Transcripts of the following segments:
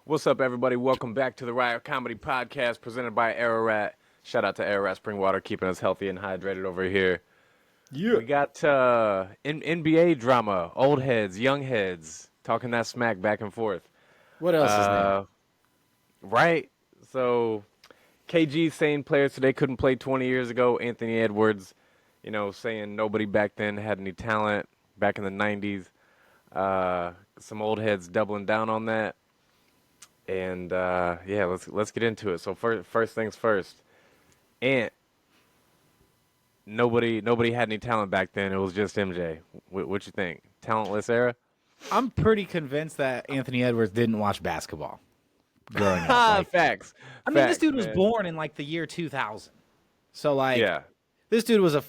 What's up, everybody? Welcome back to the RiOT Comedy Podcast presented by RiOT. Shout out to RiOT Spring Water, keeping us healthy and hydrated over here. Yeah. We got NBA drama, old heads, young heads, talking that smack back and forth. What else is there? Right? So, KG saying players today couldn't play 20 years ago. Anthony Edwards, saying nobody back then had any talent back in the 90s. Some old heads doubling down on that. And let's get into it. So first things first. Ant. Nobody had any talent back then. It was just MJ. What you think? Talentless era? I'm pretty convinced that Anthony Edwards didn't watch basketball growing up. Facts. This dude was born in the year 2000. So yeah. This dude was a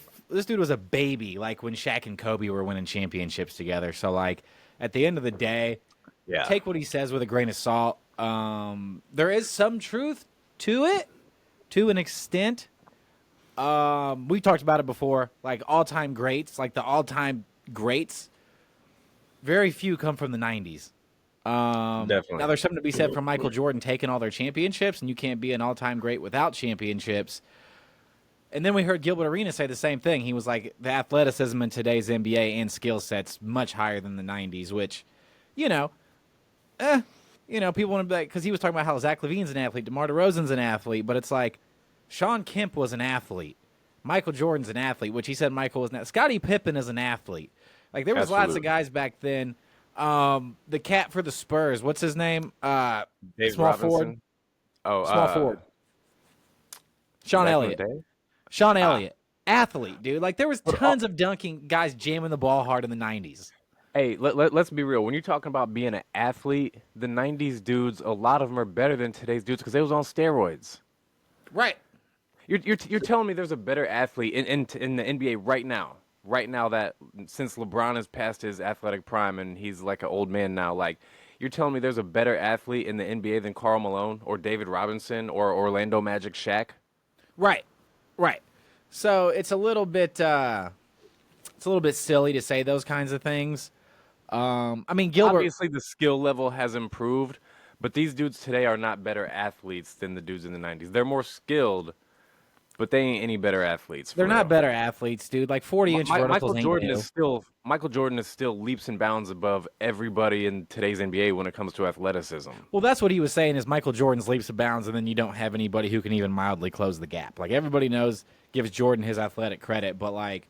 baby when Shaq and Kobe were winning championships together. So at the end of the day, take what he says with a grain of salt. There is some truth to it, to an extent. We talked about it before, all-time greats, the all-time greats. Very few come from the 90s. Definitely. Now, there's something to be said for Michael Jordan taking all their championships, and you can't be an all-time great without championships. And then we heard Gilbert Arenas say the same thing. He was like, the athleticism in today's NBA and skill set's much higher than the 90s, which, people want to be like, because he was talking about how Zach LaVine's an athlete, DeMar DeRozan's an athlete, but it's like, Sean Kemp was an athlete. Michael Jordan's an athlete, which he said Michael was not. Scottie Pippen is an athlete. There was lots of guys back then. The cat for the Spurs, what's his name? Dave small Robinson. forward. Oh, Small forward. Sean Elliott. Sean Elliott. Athlete, dude. There was tons of dunking guys jamming the ball hard in the 90s. Hey, let's be real. When you're talking about being an athlete, the 90s dudes, a lot of them are better than today's dudes because they was on steroids. Right. You're telling me there's a better athlete in the NBA right now that since LeBron has passed his athletic prime and he's like an old man now, you're telling me there's a better athlete in the NBA than Karl Malone or David Robinson or Orlando Magic Shaq? Right. So it's a little bit silly to say those kinds of things. Gilbert. Obviously, the skill level has improved, but these dudes today are not better athletes than the dudes in the 90s. They're more skilled, but they ain't any better athletes. They're not better athletes, dude. 40-inch verticals Michael Jordan is still leaps and bounds above everybody in today's NBA when it comes to athleticism. Well, that's what he was saying is Michael Jordan's leaps and bounds, and then you don't have anybody who can even mildly close the gap. Everybody gives Jordan his athletic credit, but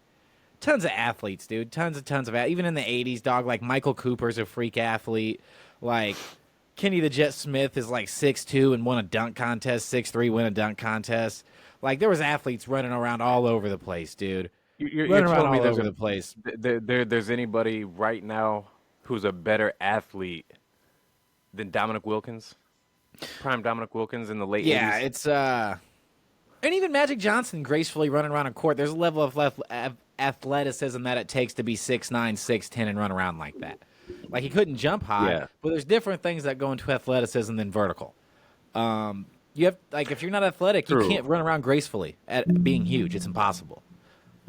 tons of athletes, dude. Tons of even in the 80s, dog. Michael Cooper's a freak athlete. Kenny the Jet Smith is 6'2" and won a dunk contest, 6'3", win a dunk contest. There was athletes running around all over the place, dude. You're running telling around me all over the place. There's anybody right now who's a better athlete than Dominic Wilkins? Prime Dominic Wilkins in the late 80s? Yeah, it's and even Magic Johnson gracefully running around a court. There's a level of athleticism that it takes to be 6'9", 6'10", and run around like that. He couldn't jump high, but there's different things that go into athleticism than vertical. You have if you're not athletic, you can't run around gracefully at being huge. It's impossible.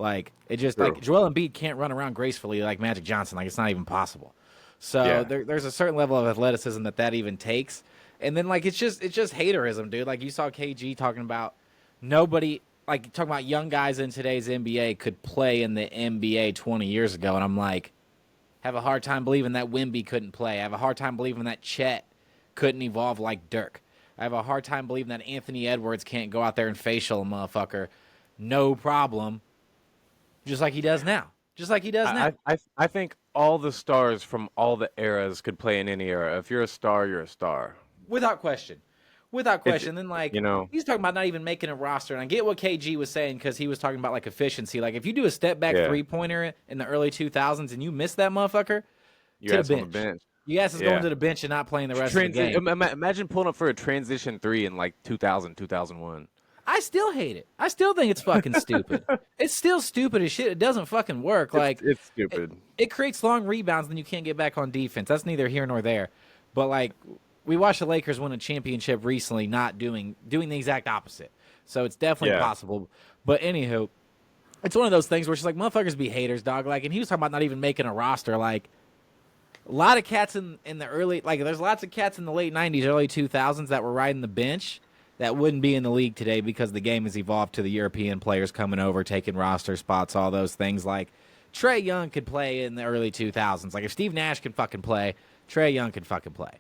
It just Joel Embiid can't run around gracefully like Magic Johnson. It's not even possible. So there's a certain level of athleticism that even takes. And then it's just haterism, dude. You saw KG talking about nobody talking about young guys in today's NBA could play in the NBA 20 years ago, and I'm have a hard time believing that Wemby couldn't play. I have a hard time believing that Chet couldn't evolve like Dirk. I have a hard time believing that Anthony Edwards can't go out there and facial a motherfucker, no problem, just like he does now. I think all the stars from all the eras could play in any era. If you're a star, you're a star. Without question. Then, he's talking about not even making a roster. And I get what KG was saying because he was talking about, efficiency. If you do a step-back three-pointer in the early 2000s and you miss that motherfucker, you to the bench. You ass is going to the bench and not playing the rest of the game. Imagine pulling up for a transition three in 2000, 2001. I still hate it. I still think it's fucking stupid. It's still stupid as shit. It doesn't fucking work. It's stupid. It creates long rebounds, and you can't get back on defense. That's neither here nor there. But we watched the Lakers win a championship recently, not doing the exact opposite. So it's definitely possible. But anywho, it's one of those things where it's motherfuckers be haters, dog. And he was talking about not even making a roster. a lot of cats in the early, like there's lots of cats in the late 90s, early 2000s that were riding the bench that wouldn't be in the league today because the game has evolved to the European players coming over, taking roster spots, all those things. Like Trae Young could play in the early 2000s. Like if Steve Nash can fucking play, Trae Young can fucking play.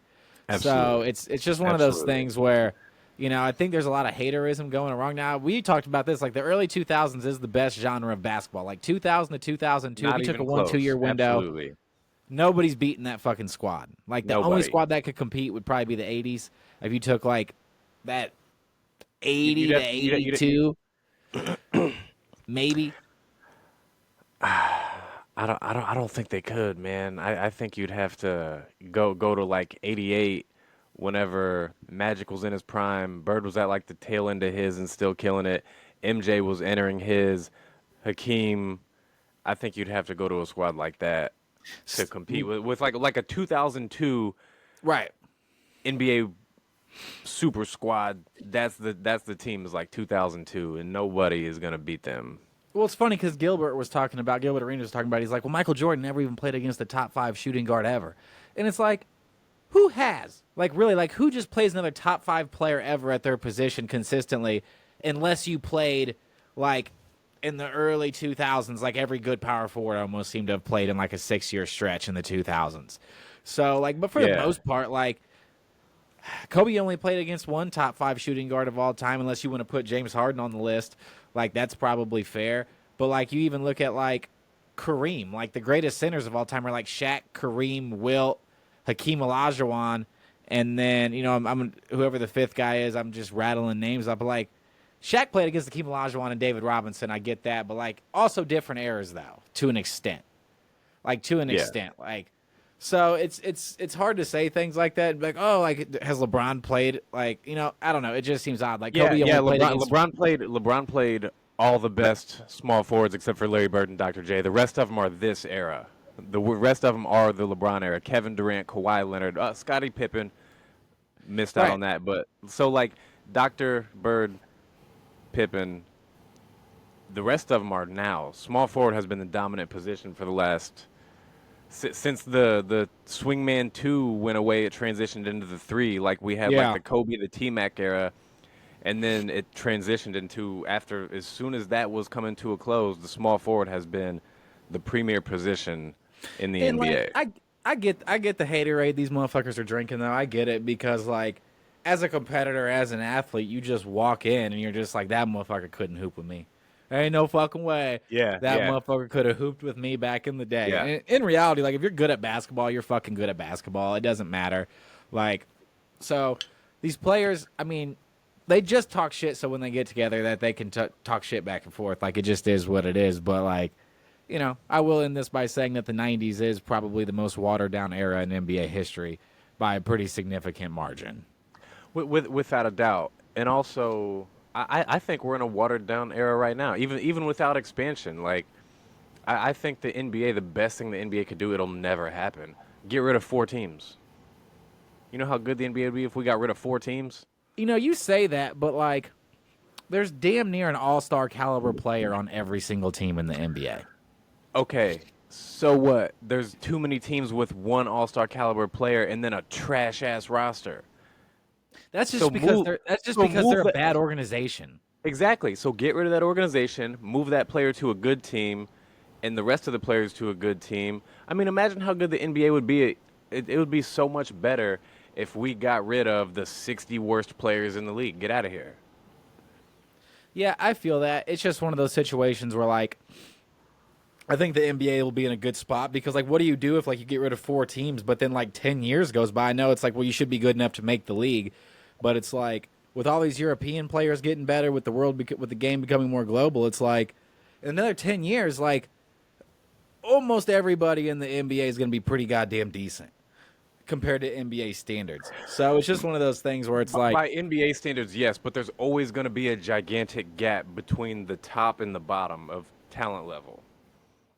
Absolutely. So it's just one of those things where, I think there's a lot of haterism going wrong now. We talked about this. Like the early 2000s is the best genre of basketball. Like 2000 to 2002, if you took a 1-2 year window, Absolutely. nobody's beating that fucking squad. Like the only squad that could compete would probably be the 80s. If you took like that 80 to 82, maybe. I don't think they could, man. I think you'd have to go to like 88 whenever Magic was in his prime. Bird was at like the tail end of his and still killing it. MJ was entering his. Hakeem, I think you'd have to go to a squad like that to compete with like a 2002 right NBA super squad. That's the team is like 2002, and nobody is gonna beat them. Well, it's funny because Gilbert Arenas was talking about, he's like, well, Michael Jordan never even played against the top 5 shooting guard ever. And it's like, who has? Like, really, like, who just plays another top 5 player ever at their position consistently unless you played, like, in the early 2000s, like, every good power forward almost seemed to have played in, like, a 6-year stretch in the 2000s. So, like, but for the most part, like, Kobe only played against one top 5 shooting guard of all time, unless you want to put James Harden on the list. Like, that's probably fair. But, like, you even look at, like, Kareem. Like, the greatest centers of all time are, like, Shaq, Kareem, Wilt, Hakeem Olajuwon. And then, I'm whoever the 5th guy is, I'm just rattling names up. But, like, Shaq played against Hakeem Olajuwon and David Robinson. I get that. But, like, also different eras, though, to an extent. Like, to an extent. Like, so it's hard to say things like that. Like, oh, like has LeBron played? Like, I don't know. It just seems odd. Like Kobe LeBron played all the best small forwards except for Larry Bird and Dr. J. The rest of them are this era. The rest of them are the LeBron era. Kevin Durant, Kawhi Leonard, Scottie Pippen missed out on that. But so like Dr. Bird, Pippen, the rest of them are now. Small forward has been the dominant position for the last. Since the Swingman 2 went away, it transitioned into the 3. Like, we had, like, the Kobe, the T-Mac era, and then it transitioned into, as soon as that was coming to a close, the small forward has been the premier position in the NBA. Like, I get the haterade these motherfuckers are drinking, though. I get it because, like, as a competitor, as an athlete, you just walk in and you're just like, that motherfucker couldn't hoop with me. There ain't no fucking way that motherfucker could have hooped with me back in the day. Yeah. And in reality, like, if you're good at basketball, you're fucking good at basketball. It doesn't matter. Like, so these players, I mean, they just talk shit so when they get together that they can talk shit back and forth. Like, it just is what it is. But, like, I will end this by saying that the 90s is probably the most watered-down era in NBA history by a pretty significant margin. Without a doubt. And also, I think we're in a watered-down era right now, even without expansion. Like, I think the NBA, the best thing the NBA could do, it'll never happen. Get rid of 4 teams. You know how good the NBA would be if we got rid of 4 teams? You say that, but, like, there's damn near an all-star caliber player on every single team in the NBA. Okay, so what? There's too many teams with one all-star caliber player and then a trash-ass roster. That's just because they're a bad organization. Exactly. So get rid of that organization, move that player to a good team, and the rest of the players to a good team. I mean, imagine how good the NBA would be. It would be so much better if we got rid of the 60 worst players in the league. Get out of here. Yeah, I feel that. It's just one of those situations where, like, I think the NBA will be in a good spot because, like, what do you do if, like, you get rid of 4 teams, but then, like, 10 years goes by? I know it's like, well, you should be good enough to make the league. But it's like, with all these European players getting better, with the game becoming more global, it's like, in another 10 years, like, almost everybody in the NBA is going to be pretty goddamn decent compared to NBA standards. So it's just one of those things where it's like, by NBA standards, yes, but there's always going to be a gigantic gap between the top and the bottom of talent level.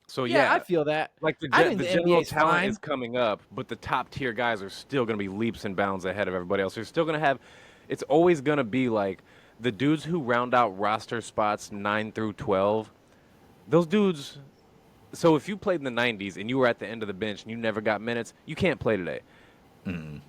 So yeah, I feel that. Like the general talent is coming up, but the top tier guys are still going to be leaps and bounds ahead of everybody else. They're still going to have. It's always going to be like the dudes who round out roster spots 9 through 12. Those dudes So if you played in the 90s and you were at the end of the bench and you never got minutes, you can't play today. And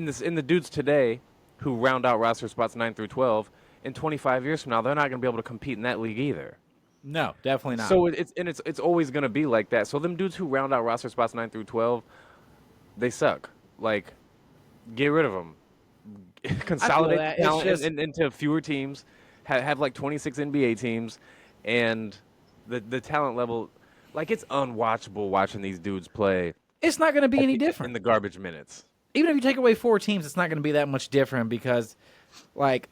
the dudes today who round out roster spots 9 through 12, in 25 years from now, they're not going to be able to compete in that league either. No, definitely not. So it's always going to be like that. So them dudes who round out roster spots 9 through 12, they suck. Like, get rid of them. Consolidate talent into fewer teams. Have like 26 NBA teams, and the talent level, like, it's unwatchable watching these dudes play. It's not going to be any different in the garbage minutes. Even if you take away 4 teams, it's not going to be that much different because, like,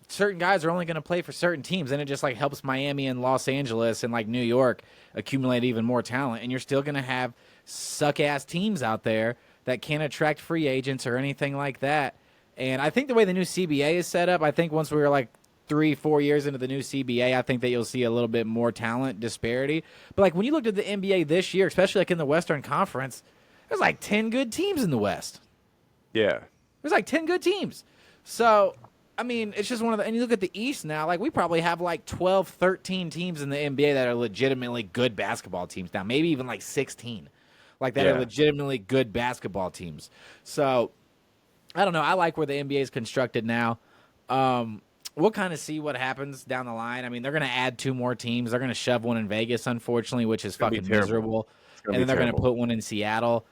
certain guys are only going to play for certain teams, and it just, like, helps Miami and Los Angeles and, like, New York accumulate even more talent, and you're still going to have suck-ass teams out there that can't attract free agents or anything like that. And I think the way the new CBA is set up, I think once we're, like, 3-4 years into the new CBA, I think that you'll see a little bit more talent disparity. But, like, when you looked at the NBA this year, especially, like, in the Western Conference, there's, like, 10 good teams in the West. Yeah. There's, like, 10 good teams. So, I mean, it's just one of the – and you look at the East now, like, we probably have, like, 12, 13 teams in the NBA that are legitimately good basketball teams now, maybe even, like, 16. Like, that are legitimately good basketball teams. So, I don't know. I like where the NBA is constructed now. We'll kind of see what happens down the line. I mean, they're going to add 2 more teams. They're going to shove one in Vegas, unfortunately, which is fucking miserable. And then they're going to put one in Seattle.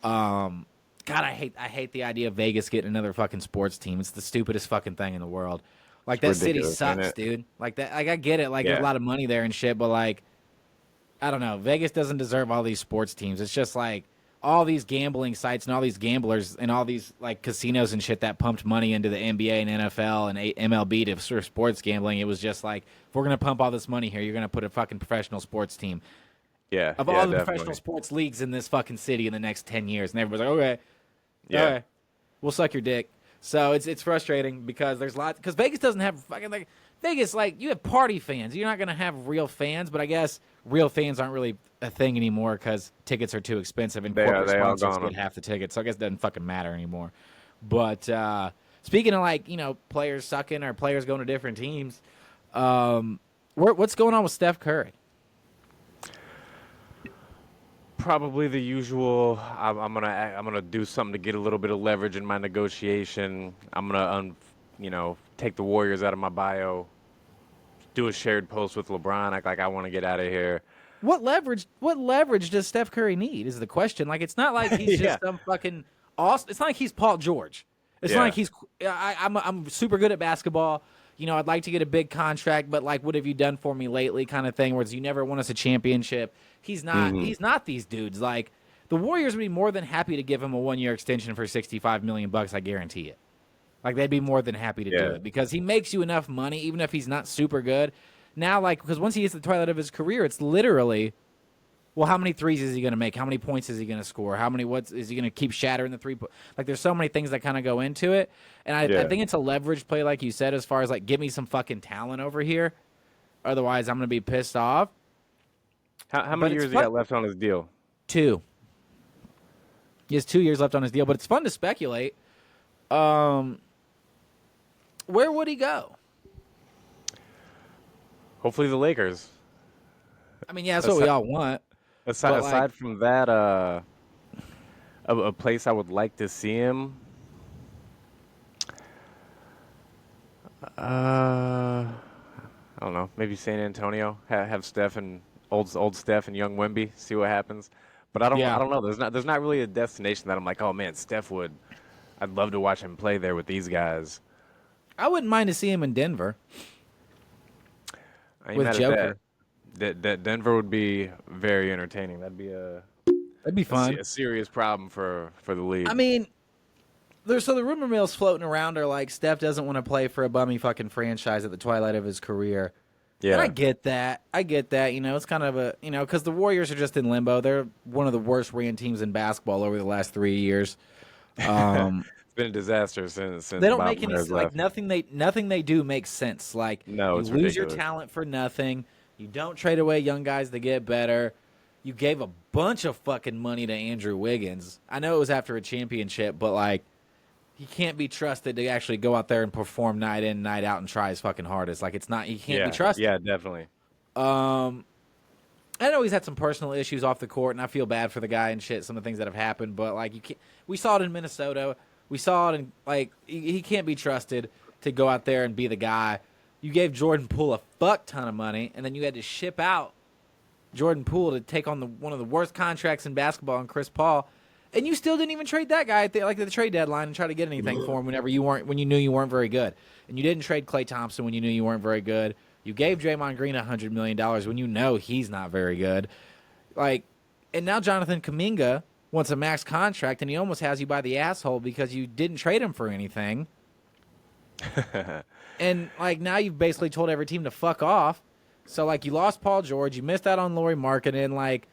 God, I hate the idea of Vegas getting another fucking sports team. It's the stupidest fucking thing in the world. Like, that city sucks, dude. Like, that. Like, I get it. Like, there's a lot of money there and shit, but, like, I don't know. Vegas doesn't deserve all these sports teams. It's just, like, all these gambling sites and all these gamblers and all these, like, casinos and shit that pumped money into the NBA and NFL and MLB to sort of sports gambling. It was just like, if we're going to pump all this money here, you're going to put a fucking professional sports team. Yeah. Of all the professional sports leagues in this fucking city in the next 10 years. And everybody's like, okay, we'll suck your dick. So it's frustrating because there's lots, because Vegas doesn't have fucking, like, Vegas, like, you have party fans. You're not going to have real fans, but I guess real fans aren't really a thing anymore because tickets are too expensive and corporate sponsors get half the tickets. So I guess it doesn't fucking matter anymore. But speaking of, like, you know, players sucking or players going to different teams, what's going on with Steph Curry? Probably the usual. I'm gonna do something to get a little bit of leverage in my negotiation. I'm gonna take the Warriors out of my bio. Do a shared post with LeBron. Act like I want to get out of here. What leverage does Steph Curry need? Is the question. Like, it's not like he's just some fucking awesome. It's not like he's Paul George. It's not like he's. I'm super good at basketball. You know, I'd like to get a big contract, but, like, what have you done for me lately? Kind of thing. Where it's, you never won us a championship. He's not. He's not these dudes. Like, the Warriors would be more than happy to give him a 1-year extension for $65 million. I guarantee it. Like, they'd be more than happy to do it because he makes you enough money, even if he's not super good. Now, like, because once he hits the twilight of his career, it's literally, well, how many threes is he going to make? How many points is he going to score? What is he going to keep shattering the three-point? Like, there's so many things that kind of go into it, and I think it's a leverage play, like you said, as far as, like, give me some fucking talent over here. Otherwise, I'm going to be pissed off. How many years he got left on his deal? 2. He has 2 years left on his deal, but it's fun to speculate. Where would he go? Hopefully the Lakers. I mean, yeah, that's what we all want. Aside from that, a place I would like to see him. I don't know. Maybe San Antonio. Have Steph and old Steph and young Wemby. See what happens. But I don't know. There's not really a destination that I'm like, oh man, I'd love to watch him play there with these guys. I wouldn't mind to see him in Denver. With Joker. Denver would be very entertaining. That'd be fun. A serious problem for the league. I mean, the rumor mills floating around are like Steph doesn't want to play for a bummy fucking franchise at the twilight of his career. Yeah, and I get that. You know, it's kind of because the Warriors are just in limbo. They're one of the worst ran teams in basketball over the last 3 years. It's been a disaster since they don't make any like nothing they do makes sense. Like, no, you lose your talent for nothing. You don't trade away young guys to get better. You gave a bunch of fucking money to Andrew Wiggins. I know it was after a championship, but, like, he can't be trusted to actually go out there and perform night in, night out and try his fucking hardest. Like, it's not, he can't be trusted. Yeah, definitely. I know he's had some personal issues off the court, and I feel bad for the guy and shit. Some of the things that have happened, but like you can't. We saw it in Minnesota. We saw it in like he can't be trusted to go out there and be the guy. You gave Jordan Poole a fuck ton of money, and then you had to ship out Jordan Poole to take on one of the worst contracts in basketball, and Chris Paul, and you still didn't even trade that guy at the trade deadline and try to get anything for him when you knew you weren't very good, and you didn't trade Klay Thompson when you knew you weren't very good. You gave Draymond Green $100 million when you know he's not very good. Like, and now Jonathan Kuminga wants a max contract, and he almost has you by the asshole because you didn't trade him for anything. And, like, now you've basically told every team to fuck off. So, like, you lost Paul George. You missed out on Lauri Markkanen. Like,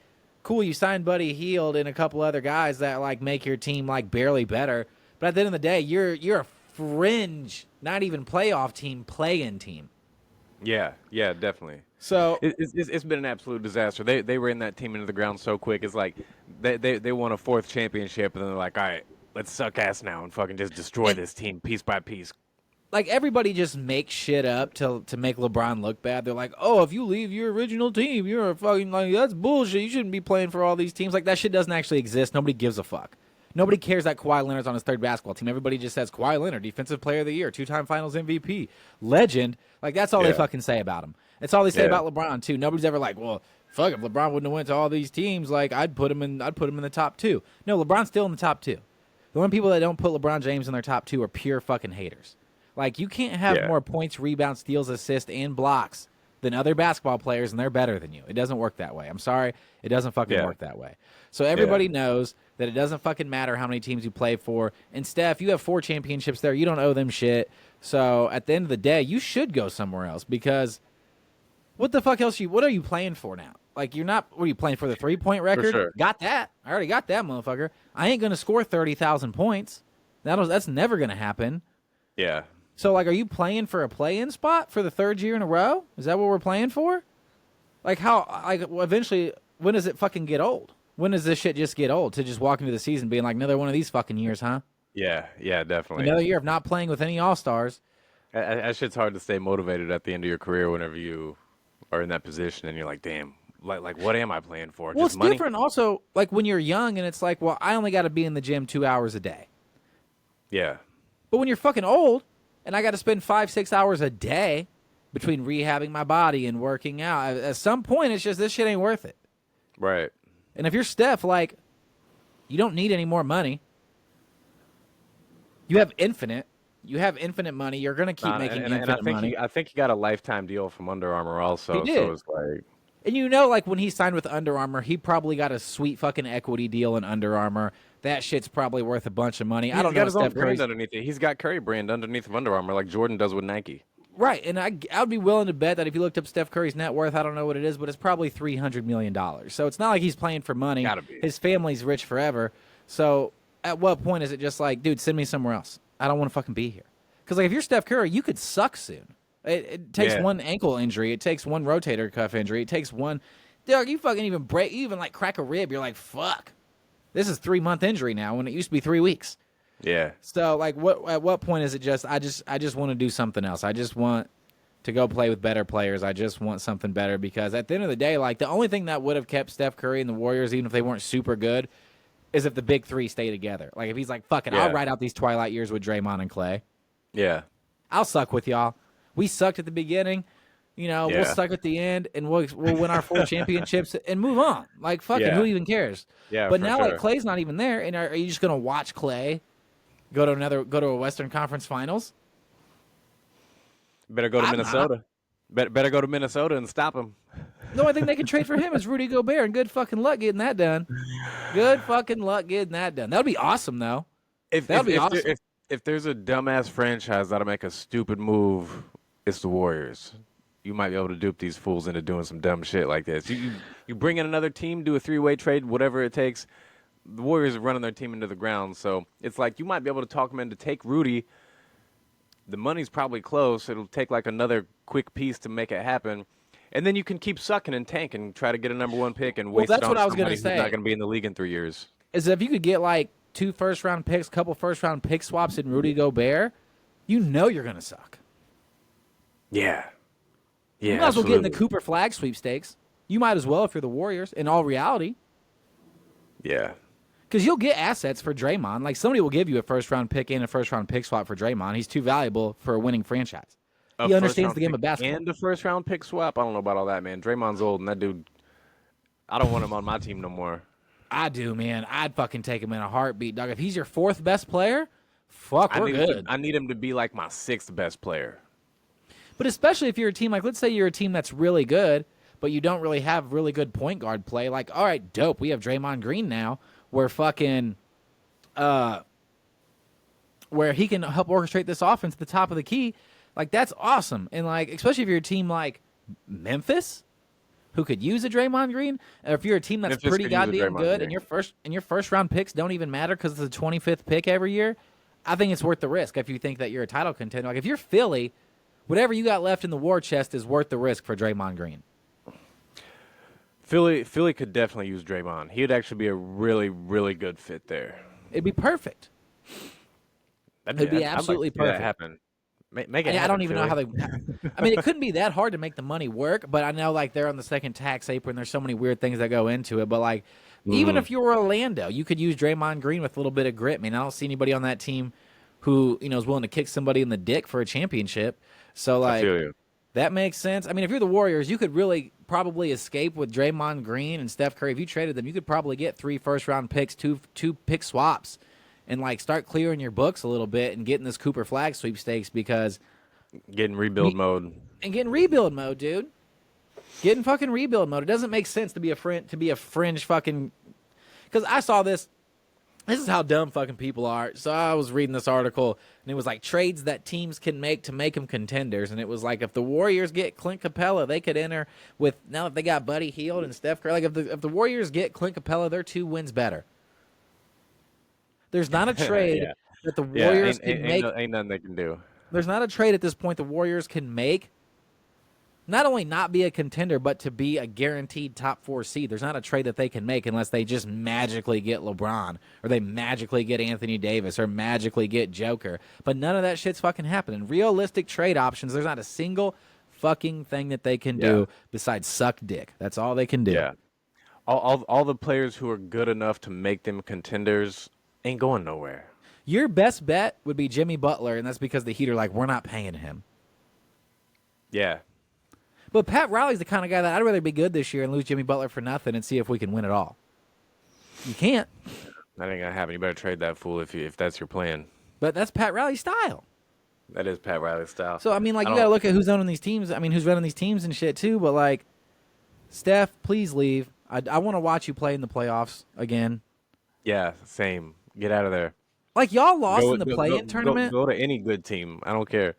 cool, you signed Buddy Hield and a couple other guys that, like, make your team, like, barely better. But at the end of the day, you're a fringe, not even playoff team, play-in team. Yeah, definitely. So it's been an absolute disaster. They ran that team into the ground so quick. It's like they won a 4th championship, and then they're like, all right, let's suck ass now and fucking just destroy this team piece by piece. Like, everybody just makes shit up to make LeBron look bad. They're like, oh, if you leave your original team, you're a fucking, like, that's bullshit. You shouldn't be playing for all these teams. Like, that shit doesn't actually exist. Nobody gives a fuck. Nobody cares that Kawhi Leonard's on his 3rd basketball team. Everybody just says Kawhi Leonard, Defensive Player of the Year, 2-time Finals MVP, legend. Like, that's all they fucking say about him. It's all they say about LeBron, too. Nobody's ever like, well, fuck, if LeBron wouldn't have went to all these teams, like, I'd put him in the top 2. No, LeBron's still in the top 2. The only people that don't put LeBron James in their top 2 are pure fucking haters. Like, you can't have more points, rebounds, steals, assists, and blocks than other basketball players, and they're better than you. It doesn't work that way. I'm sorry. It doesn't fucking work that way. So everybody knows that it doesn't fucking matter how many teams you play for. And, Steph, you have 4 championships there. You don't owe them shit. So, at the end of the day, you should go somewhere else because what the fuck else what are you playing for now? Like, you're not – what are you playing for, the 3-point record? For sure. Got that. I already got that, motherfucker. I ain't going to score 30,000 points. That's never going to happen. Yeah. So, like, are you playing for a play-in spot for the 3rd year in a row? Is that what we're playing for? Like, how, like, eventually, when does it fucking get old? When does this shit just get old to just walk into the season being like, another one of these fucking years, huh? Yeah, definitely. Another year of not playing with any All-Stars. That shit's hard to stay motivated at the end of your career whenever you are in that position and you're like, damn, like what am I playing for? Well, just it's money? different also, like, when you're young and it's like, well, I only got to be in the gym 2 hours a day. Yeah. But when you're fucking old, and I got to spend 5-6 hours a day between rehabbing my body and working out. At some point, it's just this shit ain't worth it. Right. And if you're Steph, like, you don't need any more money. You have infinite. You have infinite money. You're going to keep making infinite money. I think he got a lifetime deal from Under Armour also. He did. So it's like. And you know, like, when he signed with Under Armour, he probably got a sweet fucking equity deal in Under Armour. That shit's probably worth a bunch of money. I don't know. He's got his own brand underneath it. He's got Curry brand underneath of Under Armour like Jordan does with Nike. Right, and I'd be willing to bet that if you looked up Steph Curry's net worth, I don't know what it is, but it's probably $300 million. So it's not like he's playing for money. Gotta be. His family's rich forever. So at what point is it just like, dude, send me somewhere else? I don't want to fucking be here. Because, like, if you're Steph Curry, you could suck soon. It takes one ankle injury. It takes one rotator cuff injury. It takes one... Dude, you fucking even break... You even, like, crack a rib. You're like, fuck. This is 3-month injury now when it used to be 3 weeks. Yeah. So, like, at what point is it just... I just want to do something else. I just want to go play with better players. I just want something better because at the end of the day, like, the only thing that would have kept Steph Curry and the Warriors, even if they weren't super good, is if the big three stay together. Like, if he's like, fuck it, I'll ride out these twilight years with Draymond and Klay. Yeah. I'll suck with y'all. We sucked at the beginning. You know, we'll suck at the end, and we'll win our 4 championships and move on. Like, fuck it, who even cares? Yeah, but now, like, Klay's not even there, and are you just going to watch Klay go to a Western Conference Finals? Better go to Minnesota. Better go to Minnesota and stop him. The only thing they can trade for him is Rudy Gobert, and good fucking luck getting that done. Good fucking luck getting that done. That would be awesome, though. That would be awesome. If there's a dumbass franchise that'll make a stupid move, it's the Warriors. You might be able to dupe these fools into doing some dumb shit like this. You bring in another team, do a 3-way trade, whatever it takes. The Warriors are running their team into the ground, so it's like you might be able to talk them into take Rudy. The money's probably close. It'll take like another quick piece to make it happen. And then you can keep sucking and tank and try to get a number 1 pick and waste it on somebody who's not going to be in the league in 3 years. Is if you could get like 2 first-round picks, couple first-round pick swaps in Rudy Gobert, you know you're going to suck. Yeah. Yeah, you might as well get in the Cooper Flag sweepstakes. You might as well if you're the Warriors, in all reality. Yeah. Because you'll get assets for Draymond. Like, somebody will give you a first-round pick and a first-round pick swap for Draymond. He's too valuable for a winning franchise. He understands the game of basketball. And a first-round pick swap? I don't know about all that, man. Draymond's old, and that dude, I don't want him on my team no more. I do, man. I'd fucking take him in a heartbeat, dog. If he's your fourth best player, we're good. I need him to be like my sixth best player. But especially if you're a team, like, let's say you're a team that's really good, but you don't really have really good point guard play. Like, all right, dope. We have Draymond Green now. Where he can help orchestrate this offense at the top of the key. Like, that's awesome. And, like, especially if you're a team like Memphis, who could use a Draymond Green, or if you're a team that's Memphis pretty goddamn good, Green. and your first round picks don't even matter because it's the 25th pick every year, I think it's worth the risk if you think that you're a title contender. Like, if you're Philly, whatever you got left in the war chest is worth the risk for Draymond Green. Philly could definitely use Draymond. He would actually be a really, really good fit there. It'd be perfect. It'd be absolutely perfect. That happen. Make it happen, I don't even Philly. know how they. I mean, it couldn't be that hard to make the money work, but I know like they're on the second tax apron. There's so many weird things that go into it. But like, even if you were Orlando, you could use Draymond Green with a little bit of grit. I mean, I don't see anybody on that team who is willing to kick somebody in the dick for a championship. So like, that makes sense. I mean, if you're the Warriors, you could really probably escape with Draymond Green and Steph Curry. If you traded them, you could probably get 3 first-round picks, two pick swaps, and like start clearing your books a little bit and getting this Cooper Flag sweepstakes because getting rebuild mode. And getting rebuild mode, dude. Getting fucking rebuild mode. It doesn't make sense to be a fringe fucking. Because I saw this. This is how dumb fucking people are. So I was reading this article, and it was like trades that teams can make to make them contenders. And it was like if the Warriors get Clint Capella, they could enter with now if they got Buddy Hield and Steph Curry. Like if the Warriors get Clint Capella, they're 2 wins better. There's not a trade that the Warriors can make. Ain't nothing they can do. There's not a trade at this point the Warriors can make. Not only not be a contender, but to be a guaranteed top 4 seed. There's not a trade that they can make unless they just magically get LeBron or they magically get Anthony Davis or magically get Joker. But none of that shit's fucking happening. Realistic trade options, there's not a single fucking thing that they can do besides suck dick. That's all they can do. Yeah. All the players who are good enough to make them contenders ain't going nowhere. Your best bet would be Jimmy Butler, and that's because the Heat are like, we're not paying him. Yeah. But Pat Riley's the kind of guy that I'd rather be good this year and lose Jimmy Butler for nothing and see if we can win it all. You can't. That ain't gonna happen. You better trade that fool if that's your plan. But that's Pat Riley's style. That is Pat Riley's style. So I mean, like you gotta look at who's owning these teams. I mean, who's running these teams and shit too. But like, Steph, please leave. I want to watch you play in the playoffs again. Yeah, same. Get out of there. Like y'all lost in the play-in tournament. Go to any good team. I don't care.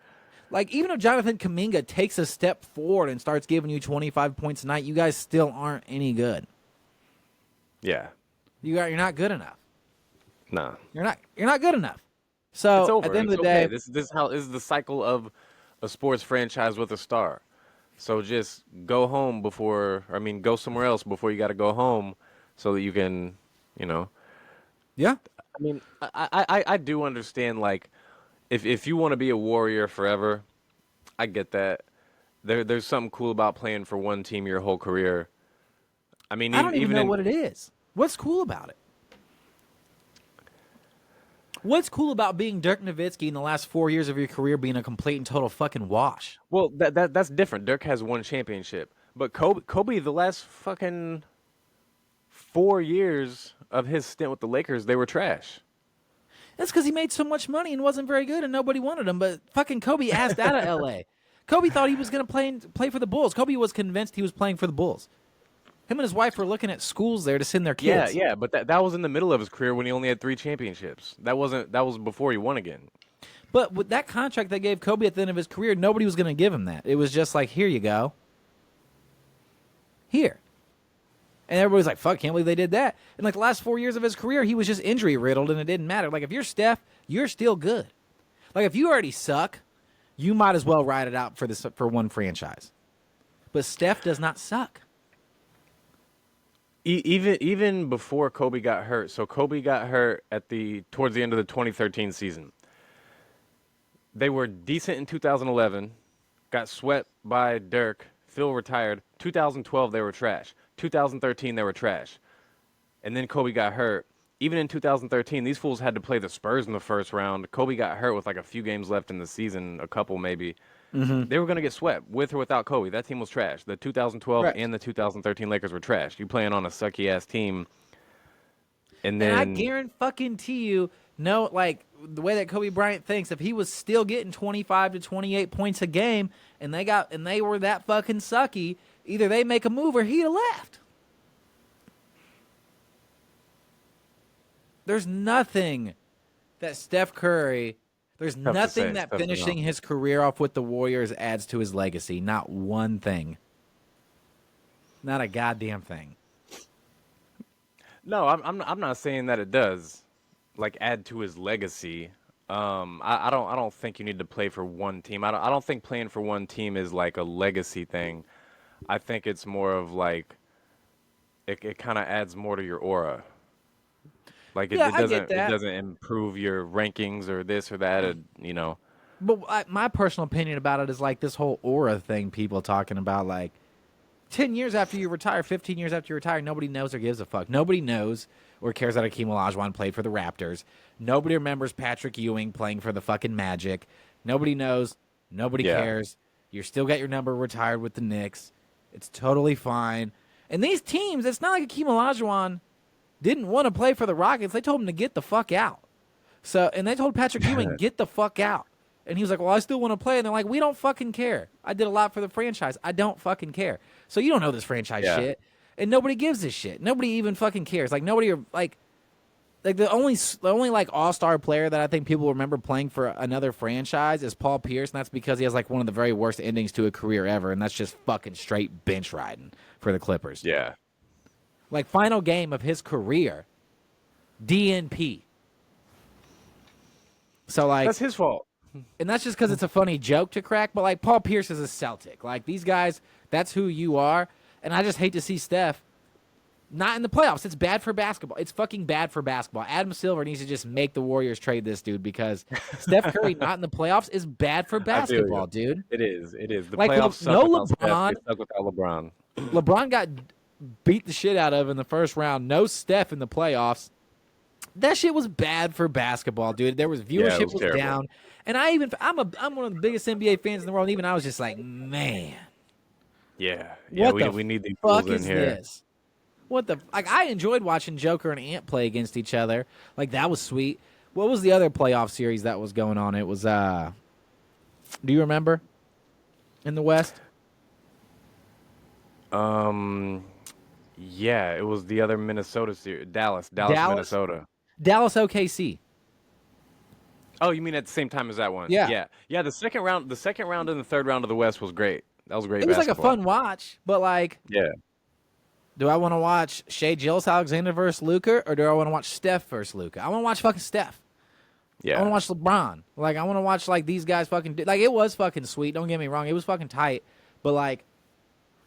Like, even if Jonathan Kuminga takes a step forward and starts giving you 25 points a night, you guys still aren't any good. Yeah. You're not good enough. Nah. You're not good enough. So it's over. At the end of the day, this is the cycle of a sports franchise with a star. So just go home go somewhere else before you got to go home so that you can, Yeah. I mean, I do understand, like, if you want to be a Warrior forever, I get that. There's something cool about playing for one team your whole career. I mean, I don't even know what it is. What's cool about it? What's cool about being Dirk Nowitzki in the last 4 years of your career being a complete and total fucking wash? Well, that's different. Dirk has 1 championship, but Kobe, the last fucking 4 years of his stint with the Lakers, they were trash. That's because he made so much money and wasn't very good and nobody wanted him. But fucking Kobe asked out of L.A. Kobe thought he was going to play for the Bulls. Kobe was convinced he was playing for the Bulls. Him and his wife were looking at schools there to send their kids. Yeah, but that was in the middle of his career when he only had 3 championships. That was before he won again. But with that contract they gave Kobe at the end of his career, nobody was going to give him that. It was just like, here you go. Here. And everybody's like, fuck, can't believe they did that. And like the last 4 years of his career, he was just injury riddled and it didn't matter. Like if you're Steph, you're still good. Like if you already suck, you might as well ride it out for one franchise. But Steph does not suck. Even before Kobe got hurt. So Kobe got hurt towards the end of the 2013 season. They were decent in 2011, got swept by Dirk, Phil retired. 2012, they were trash. 2013, they were trash. And then Kobe got hurt. Even in 2013, these fools had to play the Spurs in the first round. Kobe got hurt with like a few games left in the season, a couple maybe. They were going to get swept with or without Kobe. That team was trash. The 2012 and the 2013 Lakers were trash. You playing on a sucky-ass team. And then I guarantee you, no, like the way that Kobe Bryant thinks, if he was still getting 25 to 28 points a game and they were that fucking sucky, either they make a move or he'd have left. There's nothing that Steph Curry, there's nothing that finishing his career off with the Warriors adds to his legacy. Not one thing. Not a goddamn thing. No, I'm not saying that it does, like, add to his legacy. I don't think you need to play for one team. I don't think playing for one team is like a legacy thing. I think it's more of like it kind of adds more to your aura. Like it doesn't improve your rankings or this or that, you know. But my personal opinion about it is like this whole aura thing people talking about, like 10 years after you retire, 15 years after you retire, nobody knows or gives a fuck. Nobody knows or cares that Hakeem Olajuwon played for the Raptors. Nobody remembers Patrick Ewing playing for the fucking Magic. Nobody knows. Nobody cares. You still got your number retired with the Knicks. It's totally fine. And these teams, it's not like Hakeem Olajuwon didn't want to play for the Rockets. They told him to get the fuck out. And they told Patrick Ewing, get the fuck out. And he was like, well, I still want to play. And they're like, we don't fucking care. I did a lot for the franchise. I don't fucking care. So you don't know this franchise shit. And nobody gives a shit. Nobody even fucking cares. Like, nobody, like the only like all-star player that I think people remember playing for another franchise is Paul Pierce. And that's because he has like one of the very worst endings to a career ever. And that's just fucking straight bench riding for the Clippers. Yeah. Like, final game of his career, DNP. So, like, that's his fault. And that's just because it's a funny joke to crack. But, like, Paul Pierce is a Celtic. Like, these guys, that's who you are. And I just hate to see Steph not in the playoffs. It's bad for basketball. It's fucking bad for basketball. Adam Silver needs to just make the Warriors trade this dude because Steph Curry not in the playoffs is bad for basketball, dude. It is. It is. The like, playoffs suck no without LeBron. Steph. They suck without LeBron. LeBron got beat the shit out of in the first round. No Steph in the playoffs. That shit was bad for basketball, dude. There was viewership was down, and I'm one of the biggest NBA fans in the world. And even I was just like, man, we need these fools in here. This? What the like? I enjoyed watching Joker and Ant play against each other. Like that was sweet. What was the other playoff series that was going on? It was do you remember? In the West. Yeah, it was the other Minnesota series. Dallas, Minnesota. Dallas OKC. Oh, you mean at the same time as that one? Yeah. Yeah, the second round and the third round of the West was great. That was great. It was basketball. Like a fun watch, but like, do I want to watch Shai Gilgeous-Alexander versus Luka, or do I want to watch Steph versus Luka? I want to watch fucking Steph. Yeah. I want to watch LeBron. Like, I want to watch like these guys fucking like. It was fucking sweet. Don't get me wrong. It was fucking tight, but like,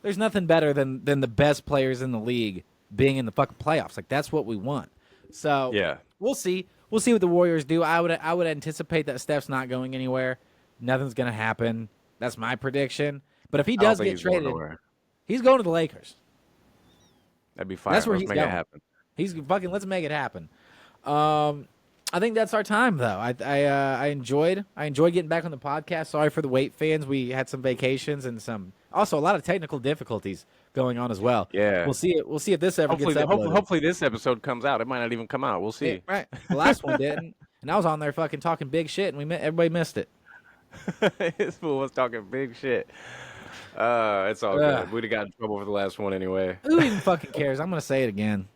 there's nothing better than the best players in the league being in the fucking playoffs. Like, that's what we want. So we'll see. We'll see what the Warriors do. I would anticipate that Steph's not going anywhere. Nothing's gonna happen. That's my prediction. But if he does get traded, he's going to the Lakers. That'd be fine. That's where let's he's make going. It happen. He's fucking. Let's make it happen. I think that's our time, though. I enjoyed getting back on the podcast. Sorry for the wait, fans. We had some vacations and also a lot of technical difficulties going on as well. Yeah, we'll see if this ever gets uploaded. Hopefully this episode comes out. It might not even come out. We'll see. Yeah, right. The last one didn't, and I was on there fucking talking big shit, and everybody missed it. This fool was talking big shit. It's all good. We'd have got in trouble for the last one anyway. Who even fucking cares? I'm gonna say it again.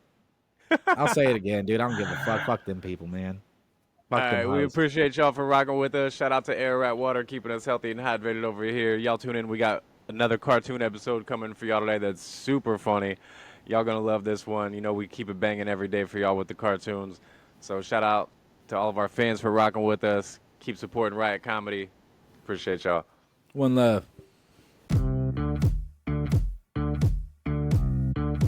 I'll say it again, dude. I don't give a fuck. Fuck them people, man. All right, we appreciate y'all for rocking with us. Shout out to Air Rat Water, keeping us healthy and hydrated over here. Y'all tune in. We got another cartoon episode coming for y'all today that's super funny. Y'all gonna love this one. You know, we keep it banging every day for y'all with the cartoons. So shout out to all of our fans for rocking with us. Keep supporting RiOT Comedy. Appreciate y'all. One love.